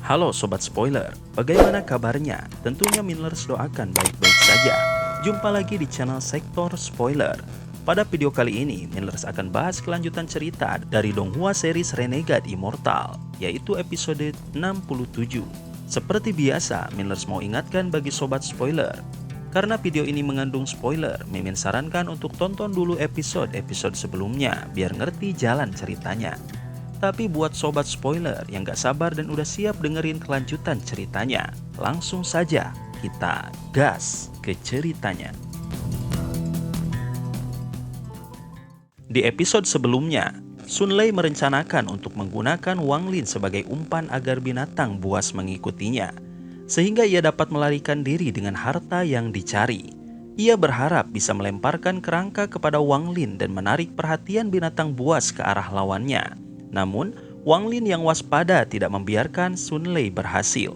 Halo Sobat Spoiler, bagaimana kabarnya? Tentunya Millers doakan baik-baik saja. Jumpa lagi di channel Sektor Spoiler. Pada video kali ini, Millers akan bahas kelanjutan cerita dari Donghua series Renegade Immortal, yaitu episode 67. Seperti biasa, Millers mau ingatkan bagi Sobat Spoiler, karena video ini mengandung spoiler, Mimin sarankan untuk tonton dulu episode-episode sebelumnya, biar ngerti jalan ceritanya. Tapi buat sobat spoiler yang gak sabar dan udah siap dengerin kelanjutan ceritanya, langsung saja kita gas ke ceritanya. Di episode sebelumnya, Sun Lei merencanakan untuk menggunakan Wang Lin sebagai umpan agar binatang buas mengikutinya, sehingga ia dapat melarikan diri dengan harta yang dicari. Ia berharap bisa melemparkan kerangka kepada Wang Lin dan menarik perhatian binatang buas ke arah lawannya. Namun, Wang Lin yang waspada tidak membiarkan Sun Lei berhasil.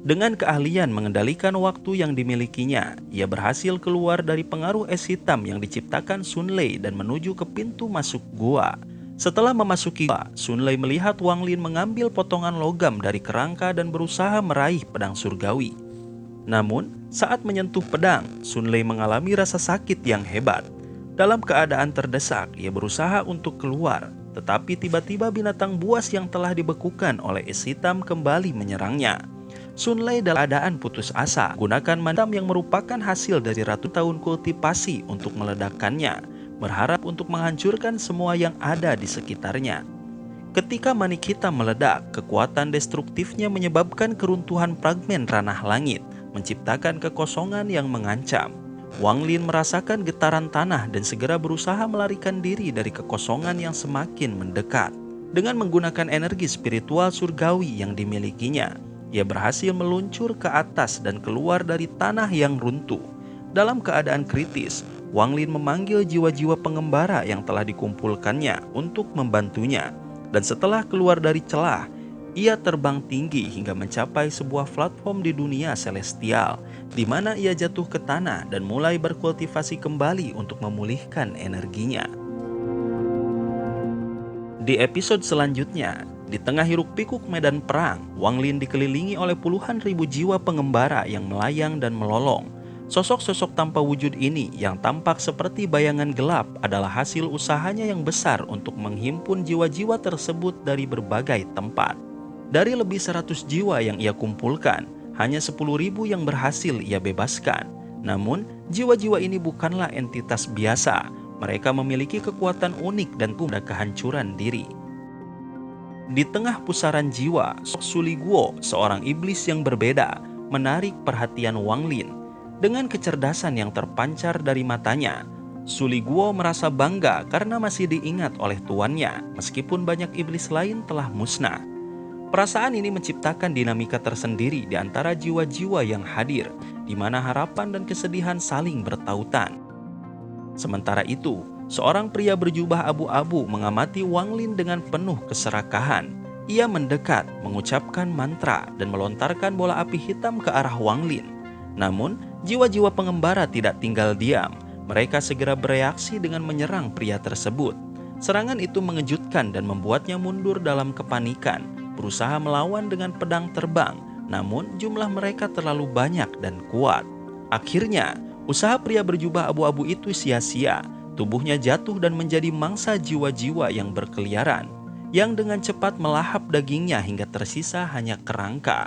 Dengan keahlian mengendalikan waktu yang dimilikinya, ia berhasil keluar dari pengaruh es hitam yang diciptakan Sun Lei dan menuju ke pintu masuk gua. Setelah memasuki gua, Sun Lei melihat Wang Lin mengambil potongan logam dari kerangka dan berusaha meraih pedang surgawi. Namun, saat menyentuh pedang, Sun Lei mengalami rasa sakit yang hebat. Dalam keadaan terdesak, ia berusaha untuk keluar. Tetapi tiba-tiba binatang buas yang telah dibekukan oleh es hitam kembali menyerangnya. Sun Lei dalam keadaan putus asa, gunakan mandam yang merupakan hasil dari ratusan tahun kultivasi untuk meledakkannya, berharap untuk menghancurkan semua yang ada di sekitarnya. Ketika manik hitam meledak, kekuatan destruktifnya menyebabkan keruntuhan fragmen ranah langit, menciptakan kekosongan yang mengancam. Wang Lin merasakan getaran tanah dan segera berusaha melarikan diri dari kekosongan yang semakin mendekat. Dengan menggunakan energi spiritual surgawi yang dimilikinya, ia berhasil meluncur ke atas dan keluar dari tanah yang runtuh. Dalam keadaan kritis, Wang Lin memanggil jiwa-jiwa pengembara yang telah dikumpulkannya untuk membantunya. Dan setelah keluar dari celah, ia terbang tinggi hingga mencapai sebuah platform di dunia celestial, di mana ia jatuh ke tanah dan mulai berkultivasi kembali untuk memulihkan energinya. Di episode selanjutnya, di tengah hiruk-pikuk medan perang, Wang Lin dikelilingi oleh puluhan ribu jiwa pengembara yang melayang dan melolong. Sosok-sosok tanpa wujud ini yang tampak seperti bayangan gelap adalah hasil usahanya yang besar untuk menghimpun jiwa-jiwa tersebut dari berbagai tempat. Dari lebih 100 jiwa yang ia kumpulkan, hanya 10.000 yang berhasil ia bebaskan. Namun, jiwa-jiwa ini bukanlah entitas biasa. Mereka memiliki kekuatan unik dan punya kehancuran diri. Di tengah pusaran jiwa, Suli Guo, seorang iblis yang berbeda, menarik perhatian Wang Lin. Dengan kecerdasan yang terpancar dari matanya, Suli Guo merasa bangga karena masih diingat oleh tuannya, meskipun banyak iblis lain telah musnah. Perasaan ini menciptakan dinamika tersendiri di antara jiwa-jiwa yang hadir, di mana harapan dan kesedihan saling bertautan. Sementara itu, seorang pria berjubah abu-abu mengamati Wang Lin dengan penuh keserakahan. Ia mendekat, mengucapkan mantra, dan melontarkan bola api hitam ke arah Wang Lin. Namun, jiwa-jiwa pengembara tidak tinggal diam. Mereka segera bereaksi dengan menyerang pria tersebut. Serangan itu mengejutkan dan membuatnya mundur dalam kepanikan, berusaha melawan dengan pedang terbang, namun jumlah mereka terlalu banyak dan kuat. Akhirnya, usaha pria berjubah abu-abu itu sia-sia. Tubuhnya jatuh dan menjadi mangsa jiwa-jiwa yang berkeliaran, yang dengan cepat melahap dagingnya hingga tersisa hanya kerangka.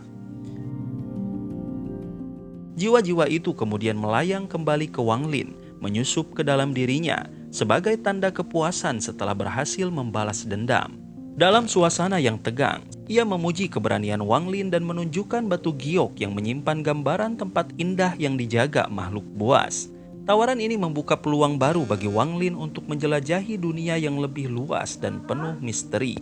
Jiwa-jiwa itu kemudian melayang kembali ke Wang Lin, menyusup ke dalam dirinya sebagai tanda kepuasan setelah berhasil membalas dendam. Dalam suasana yang tegang, ia memuji keberanian Wang Lin dan menunjukkan batu giok yang menyimpan gambaran tempat indah yang dijaga makhluk buas. Tawaran ini membuka peluang baru bagi Wang Lin untuk menjelajahi dunia yang lebih luas dan penuh misteri.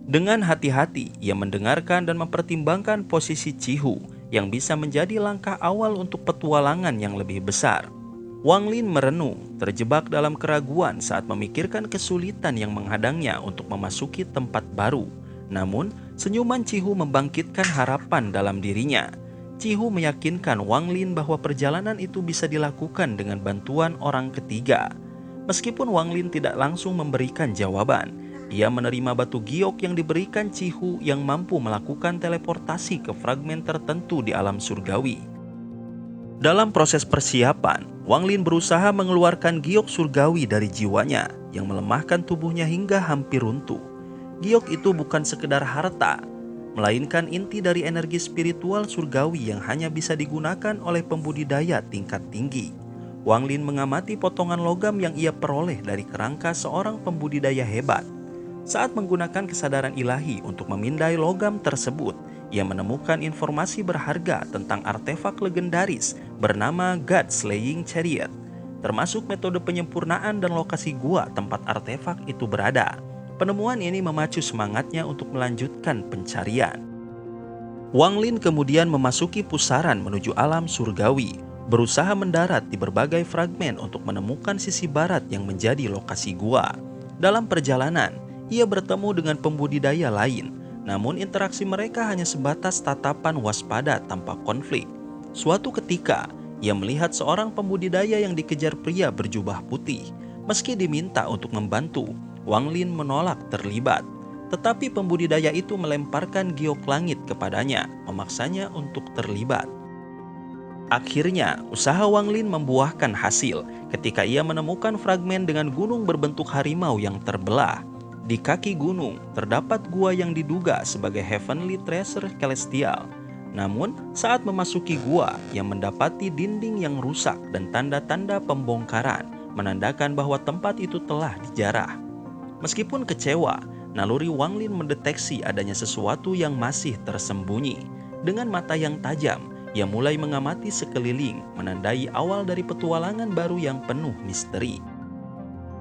Dengan hati-hati, ia mendengarkan dan mempertimbangkan posisi Cihu yang bisa menjadi langkah awal untuk petualangan yang lebih besar. Wang Lin merenung, terjebak dalam keraguan saat memikirkan kesulitan yang menghadangnya untuk memasuki tempat baru. Namun, senyuman Cihu membangkitkan harapan dalam dirinya. Cihu meyakinkan Wang Lin bahwa perjalanan itu bisa dilakukan dengan bantuan orang ketiga. Meskipun Wang Lin tidak langsung memberikan jawaban, Ia menerima batu giok yang diberikan Cihu yang mampu melakukan teleportasi ke fragmen tertentu di alam surgawi. Dalam proses persiapan, Wang Lin berusaha mengeluarkan giok surgawi dari jiwanya yang melemahkan tubuhnya hingga hampir runtuh. Giok itu bukan sekedar harta, melainkan inti dari energi spiritual surgawi yang hanya bisa digunakan oleh pembudidaya tingkat tinggi. Wang Lin mengamati potongan logam yang ia peroleh dari kerangka seorang pembudidaya hebat. Saat menggunakan kesadaran ilahi untuk memindai logam tersebut, ia menemukan informasi berharga tentang artefak legendaris bernama God Slaying Chariot, termasuk metode penyempurnaan dan lokasi gua tempat artefak itu berada. Penemuan ini memacu semangatnya untuk melanjutkan pencarian. Wang Lin kemudian memasuki pusaran menuju alam surgawi, berusaha mendarat di berbagai fragmen untuk menemukan sisi barat yang menjadi lokasi gua. Dalam perjalanan, ia bertemu dengan pembudidaya lain, namun interaksi mereka hanya sebatas tatapan waspada tanpa konflik. Suatu ketika, ia melihat seorang pembudidaya yang dikejar pria berjubah putih. Meski diminta untuk membantu, Wang Lin menolak terlibat. Tetapi pembudidaya itu melemparkan giok langit kepadanya, memaksanya untuk terlibat. Akhirnya, usaha Wang Lin membuahkan hasil ketika ia menemukan fragmen dengan gunung berbentuk harimau yang terbelah. Di kaki gunung, terdapat gua yang diduga sebagai Heavenly Treasure Celestial. Namun, saat memasuki gua, ia mendapati dinding yang rusak dan tanda-tanda pembongkaran, menandakan bahwa tempat itu telah dijarah. Meskipun kecewa, naluri Wang Lin mendeteksi adanya sesuatu yang masih tersembunyi. Dengan mata yang tajam, ia mulai mengamati sekeliling, menandai awal dari petualangan baru yang penuh misteri.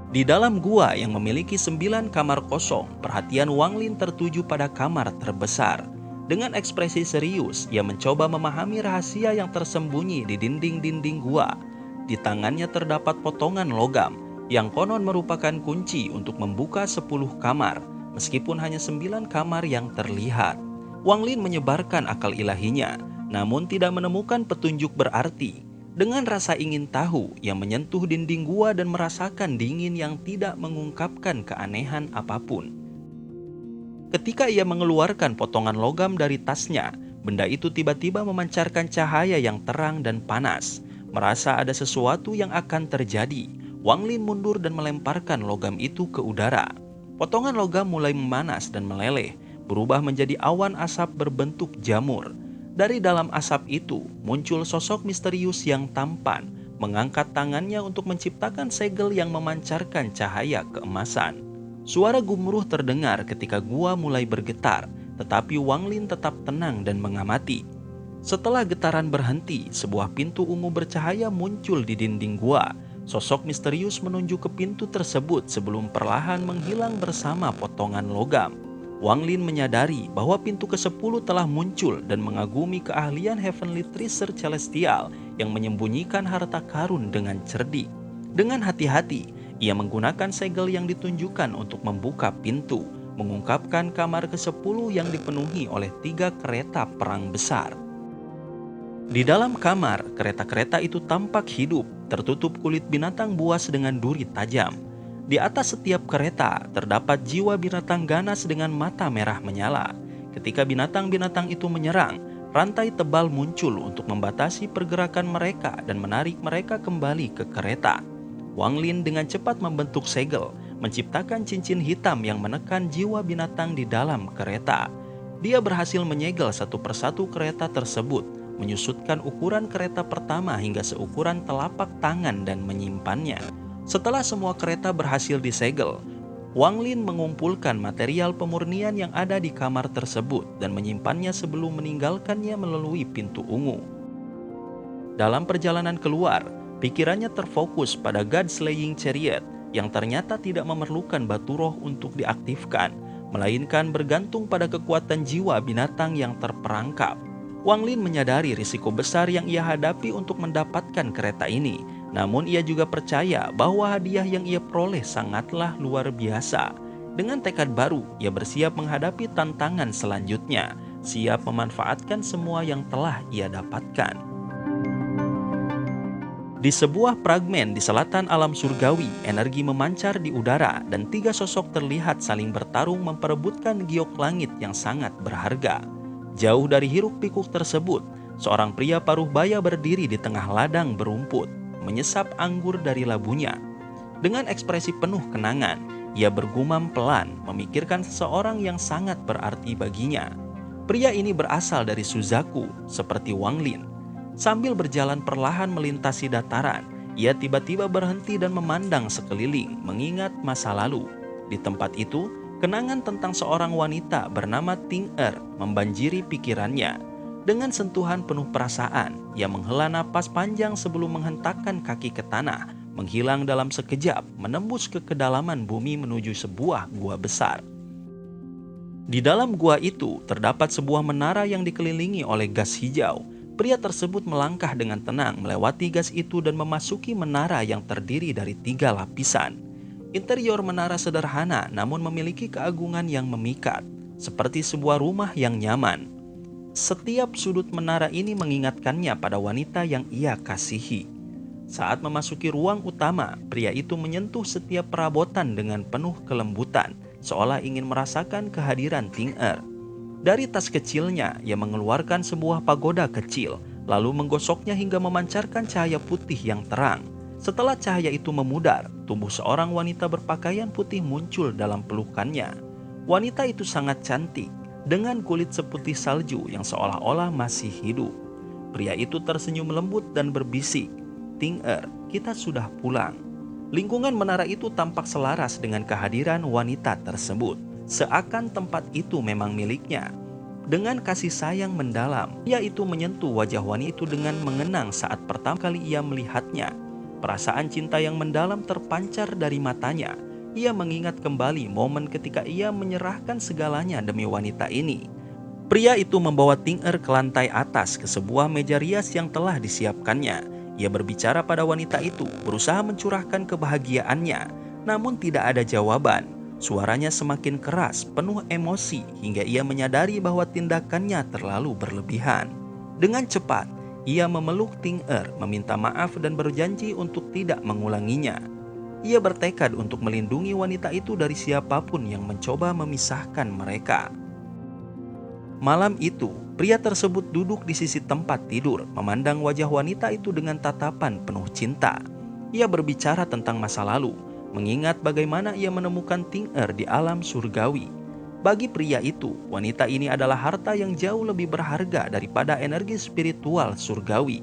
Di dalam gua yang memiliki 9 kamar kosong, perhatian Wang Lin tertuju pada kamar terbesar. Dengan ekspresi serius, ia mencoba memahami rahasia yang tersembunyi di dinding-dinding gua. Di tangannya terdapat potongan logam, yang konon merupakan kunci untuk membuka 10 kamar, meskipun hanya 9 kamar yang terlihat. Wang Lin menyebarkan akal ilahinya, namun tidak menemukan petunjuk berarti. Dengan rasa ingin tahu, ia menyentuh dinding gua dan merasakan dingin yang tidak mengungkapkan keanehan apapun. Ketika ia mengeluarkan potongan logam dari tasnya, benda itu tiba-tiba memancarkan cahaya yang terang dan panas. Merasa ada sesuatu yang akan terjadi, Wang Lin mundur dan melemparkan logam itu ke udara. Potongan logam mulai memanas dan meleleh, berubah menjadi awan asap berbentuk jamur. Dari dalam asap itu, muncul sosok misterius yang tampan, mengangkat tangannya untuk menciptakan segel yang memancarkan cahaya keemasan. Suara gemuruh terdengar ketika gua mulai bergetar, tetapi Wang Lin tetap tenang dan mengamati. Setelah getaran berhenti, sebuah pintu ungu bercahaya muncul di dinding gua. Sosok misterius menunjuk ke pintu tersebut sebelum perlahan menghilang bersama potongan logam. Wang Lin menyadari bahwa pintu ke-10 telah muncul dan mengagumi keahlian Heavenly Treasure Celestial yang menyembunyikan harta karun dengan cerdik. Dengan hati-hati, ia menggunakan segel yang ditunjukkan untuk membuka pintu, mengungkapkan kamar ke-10 yang dipenuhi oleh 3 kereta perang besar. Di dalam kamar, kereta-kereta itu tampak hidup, tertutup kulit binatang buas dengan duri tajam. Di atas setiap kereta terdapat jiwa binatang ganas dengan mata merah menyala. Ketika binatang-binatang itu menyerang, rantai tebal muncul untuk membatasi pergerakan mereka dan menarik mereka kembali ke kereta. Wang Lin dengan cepat membentuk segel, menciptakan cincin hitam yang menekan jiwa binatang di dalam kereta. Dia berhasil menyegel satu persatu kereta tersebut, menyusutkan ukuran kereta pertama hingga seukuran telapak tangan dan menyimpannya. Setelah semua kereta berhasil disegel, Wang Lin mengumpulkan material pemurnian yang ada di kamar tersebut dan menyimpannya sebelum meninggalkannya melalui pintu ungu. Dalam perjalanan keluar, pikirannya terfokus pada God Slaying Chariot yang ternyata tidak memerlukan batu roh untuk diaktifkan, melainkan bergantung pada kekuatan jiwa binatang yang terperangkap. Wang Lin menyadari risiko besar yang ia hadapi untuk mendapatkan kereta ini, namun ia juga percaya bahwa hadiah yang ia peroleh sangatlah luar biasa. Dengan tekad baru, ia bersiap menghadapi tantangan selanjutnya, siap memanfaatkan semua yang telah ia dapatkan. Di sebuah fragmen di selatan alam surgawi, energi memancar di udara dan 3 sosok terlihat saling bertarung memperebutkan giok langit yang sangat berharga. Jauh dari hiruk-pikuk tersebut, seorang pria paruh baya berdiri di tengah ladang berumput, menyesap anggur dari labunya. Dengan ekspresi penuh kenangan, ia bergumam pelan, memikirkan seseorang yang sangat berarti baginya. Pria ini berasal dari Suzaku, seperti Wang Lin. Sambil berjalan perlahan melintasi dataran, ia tiba-tiba berhenti dan memandang sekeliling, mengingat masa lalu. Di tempat itu, kenangan tentang seorang wanita bernama Ting Er membanjiri pikirannya. Dengan sentuhan penuh perasaan, ia menghela napas panjang sebelum menghentakkan kaki ke tanah, menghilang dalam sekejap, menembus ke kedalaman bumi menuju sebuah gua besar. Di dalam gua itu terdapat sebuah menara yang dikelilingi oleh gas hijau. Pria tersebut melangkah dengan tenang melewati gas itu dan memasuki menara yang terdiri dari 3 lapisan. Interior menara sederhana namun memiliki keagungan yang memikat, seperti sebuah rumah yang nyaman. Setiap sudut menara ini mengingatkannya pada wanita yang ia kasihi. Saat memasuki ruang utama, pria itu menyentuh setiap perabotan dengan penuh kelembutan, seolah ingin merasakan kehadiran Ting Er. Dari tas kecilnya, ia mengeluarkan sebuah pagoda kecil, lalu menggosoknya hingga memancarkan cahaya putih yang terang. Setelah cahaya itu memudar, tubuh seorang wanita berpakaian putih muncul dalam pelukannya. Wanita itu sangat cantik, dengan kulit seputih salju yang seolah-olah masih hidup. Pria itu tersenyum lembut dan berbisik, "Ting Er, kita sudah pulang." Lingkungan menara itu tampak selaras dengan kehadiran wanita tersebut. Seakan tempat itu memang miliknya. Dengan kasih sayang mendalam, ia itu menyentuh wajah wanita itu dengan mengenang saat pertama kali ia melihatnya. Perasaan cinta yang mendalam terpancar dari matanya. Ia mengingat kembali momen ketika ia menyerahkan segalanya demi wanita ini. Pria itu membawa Ting Er ke lantai atas ke sebuah meja rias yang telah disiapkannya. Ia berbicara pada wanita itu, berusaha mencurahkan kebahagiaannya, namun tidak ada jawaban. Suaranya semakin keras, penuh emosi, hingga ia menyadari bahwa tindakannya terlalu berlebihan. Dengan cepat, ia memeluk Ting Er, meminta maaf dan berjanji untuk tidak mengulanginya. Ia bertekad untuk melindungi wanita itu dari siapapun yang mencoba memisahkan mereka. Malam itu, pria tersebut duduk di sisi tempat tidur, memandang wajah wanita itu dengan tatapan penuh cinta. Ia berbicara tentang masa lalu, mengingat bagaimana ia menemukan Ting Er di alam surgawi. Bagi pria itu, wanita ini adalah harta yang jauh lebih berharga daripada energi spiritual surgawi.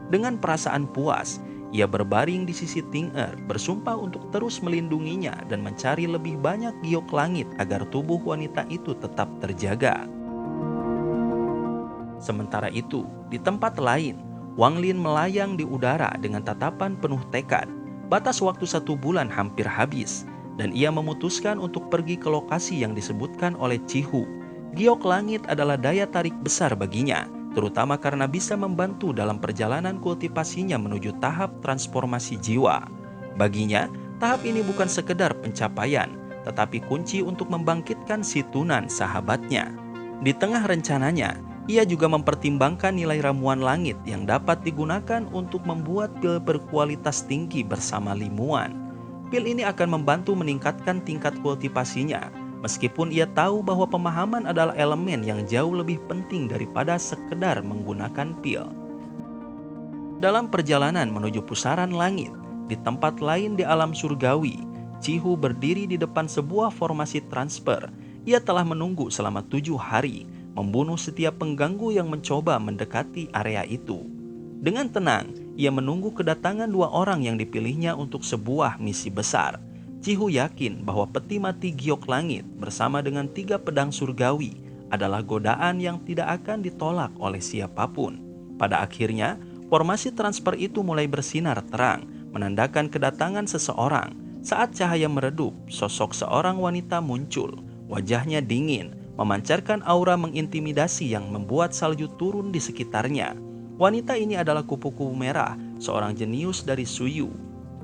Dengan perasaan puas, ia berbaring di sisi Ting Er, bersumpah untuk terus melindunginya dan mencari lebih banyak giok langit agar tubuh wanita itu tetap terjaga. Sementara itu, di tempat lain, Wang Lin melayang di udara dengan tatapan penuh tekad. Batas waktu 1 bulan hampir habis, dan ia memutuskan untuk pergi ke lokasi yang disebutkan oleh Cihu. Giok langit adalah daya tarik besar baginya, terutama karena bisa membantu dalam perjalanan kultivasinya menuju tahap transformasi jiwa. Baginya, tahap ini bukan sekedar pencapaian, tetapi kunci untuk membangkitkan si Tunan sahabatnya. Di tengah rencananya, ia juga mempertimbangkan nilai ramuan langit yang dapat digunakan untuk membuat pil berkualitas tinggi bersama limuan. Pil ini akan membantu meningkatkan tingkat kultivasinya, meskipun ia tahu bahwa pemahaman adalah elemen yang jauh lebih penting daripada sekedar menggunakan pil. Dalam perjalanan menuju pusaran langit, di tempat lain di alam surgawi, Cihu berdiri di depan sebuah formasi transfer. Ia telah menunggu selama 7 hari, membunuh setiap pengganggu yang mencoba mendekati area itu. Dengan tenang, ia menunggu kedatangan 2 orang yang dipilihnya untuk sebuah misi besar. Cihu yakin bahwa peti mati giok langit bersama dengan 3 pedang surgawi adalah godaan yang tidak akan ditolak oleh siapapun. Pada akhirnya, formasi transfer itu mulai bersinar terang, menandakan kedatangan seseorang. Saat cahaya meredup, sosok seorang wanita muncul. Wajahnya dingin, memancarkan aura mengintimidasi yang membuat salju turun di sekitarnya. Wanita ini adalah kupu-kupu merah, seorang jenius dari Suyu.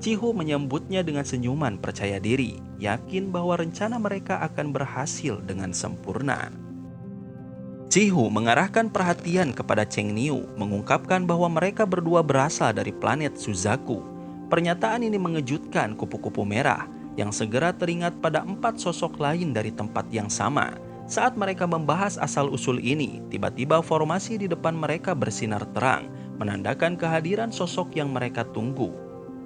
Cihu menyambutnya dengan senyuman percaya diri, yakin bahwa rencana mereka akan berhasil dengan sempurna. Ji-Hoo mengarahkan perhatian kepada Cheng Niu, mengungkapkan bahwa mereka berdua berasal dari planet Suzaku. Pernyataan ini mengejutkan kupu-kupu merah yang segera teringat pada 4 sosok lain dari tempat yang sama. Saat mereka membahas asal-usul ini, tiba-tiba formasi di depan mereka bersinar terang, menandakan kehadiran sosok yang mereka tunggu.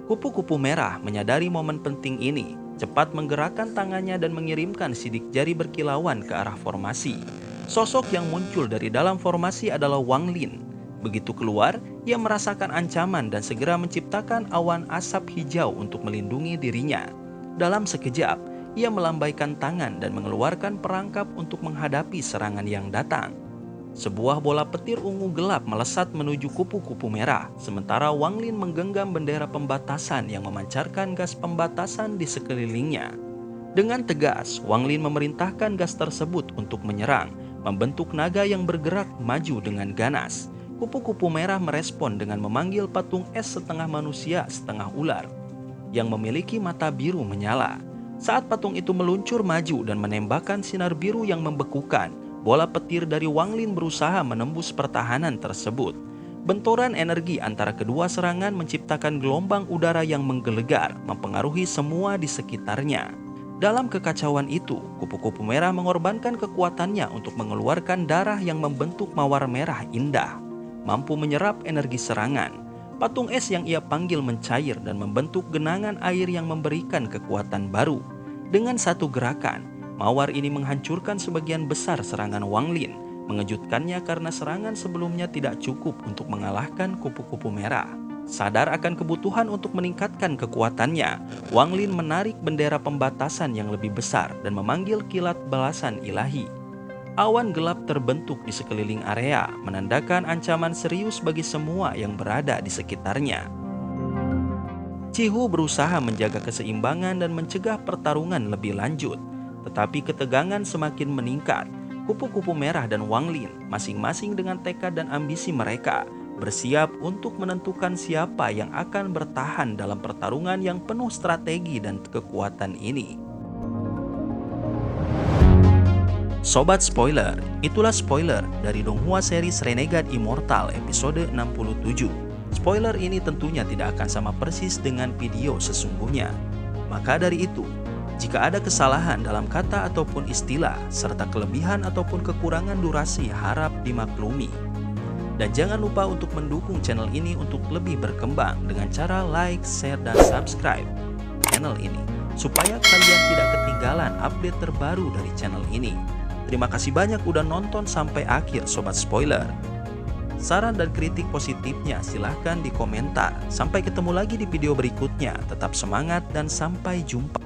Kupu-kupu merah menyadari momen penting ini, cepat menggerakkan tangannya dan mengirimkan sidik jari berkilauan ke arah formasi. Sosok yang muncul dari dalam formasi adalah Wang Lin. Begitu keluar, ia merasakan ancaman dan segera menciptakan awan asap hijau untuk melindungi dirinya. Dalam sekejap, ia melambaikan tangan dan mengeluarkan perangkap untuk menghadapi serangan yang datang. Sebuah bola petir ungu gelap melesat menuju kupu-kupu merah, sementara Wang Lin menggenggam bendera pembatasan yang memancarkan gas pembatasan di sekelilingnya. Dengan tegas, Wang Lin memerintahkan gas tersebut untuk menyerang, membentuk naga yang bergerak maju dengan ganas. Kupu-kupu merah merespon dengan memanggil patung es setengah manusia setengah ular yang memiliki mata biru menyala. Saat patung itu meluncur maju dan menembakkan sinar biru yang membekukan, bola petir dari Wang Lin berusaha menembus pertahanan tersebut. Benturan energi antara kedua serangan menciptakan gelombang udara yang menggelegar, mempengaruhi semua di sekitarnya. Dalam kekacauan itu, kupu-kupu merah mengorbankan kekuatannya untuk mengeluarkan darah yang membentuk mawar merah indah, mampu menyerap energi serangan. Patung es yang ia panggil mencair dan membentuk genangan air yang memberikan kekuatan baru. Dengan satu gerakan, mawar ini menghancurkan sebagian besar serangan Wang Lin, mengejutkannya karena serangan sebelumnya tidak cukup untuk mengalahkan kupu-kupu merah. Sadar akan kebutuhan untuk meningkatkan kekuatannya, Wang Lin menarik bendera pembatasan yang lebih besar dan memanggil kilat balasan ilahi. Awan gelap terbentuk di sekeliling area, menandakan ancaman serius bagi semua yang berada di sekitarnya. Ji-Hoo berusaha menjaga keseimbangan dan mencegah pertarungan lebih lanjut, tetapi ketegangan semakin meningkat. Kupu-kupu merah dan Wang Lin, masing-masing dengan tekad dan ambisi mereka, bersiap untuk menentukan siapa yang akan bertahan dalam pertarungan yang penuh strategi dan kekuatan ini. Sobat spoiler, itulah spoiler dari Donghua series Renegade Immortal episode 67. Spoiler ini tentunya tidak akan sama persis dengan video sesungguhnya. Maka dari itu, jika ada kesalahan dalam kata ataupun istilah, serta kelebihan ataupun kekurangan durasi harap dimaklumi. Dan jangan lupa untuk mendukung channel ini untuk lebih berkembang dengan cara like, share, dan subscribe channel ini, supaya kalian tidak ketinggalan update terbaru dari channel ini. Terima kasih banyak udah nonton sampai akhir Sobat Spoiler. Saran dan kritik positifnya silahkan di komentar. Sampai ketemu lagi di video berikutnya. Tetap semangat dan sampai jumpa.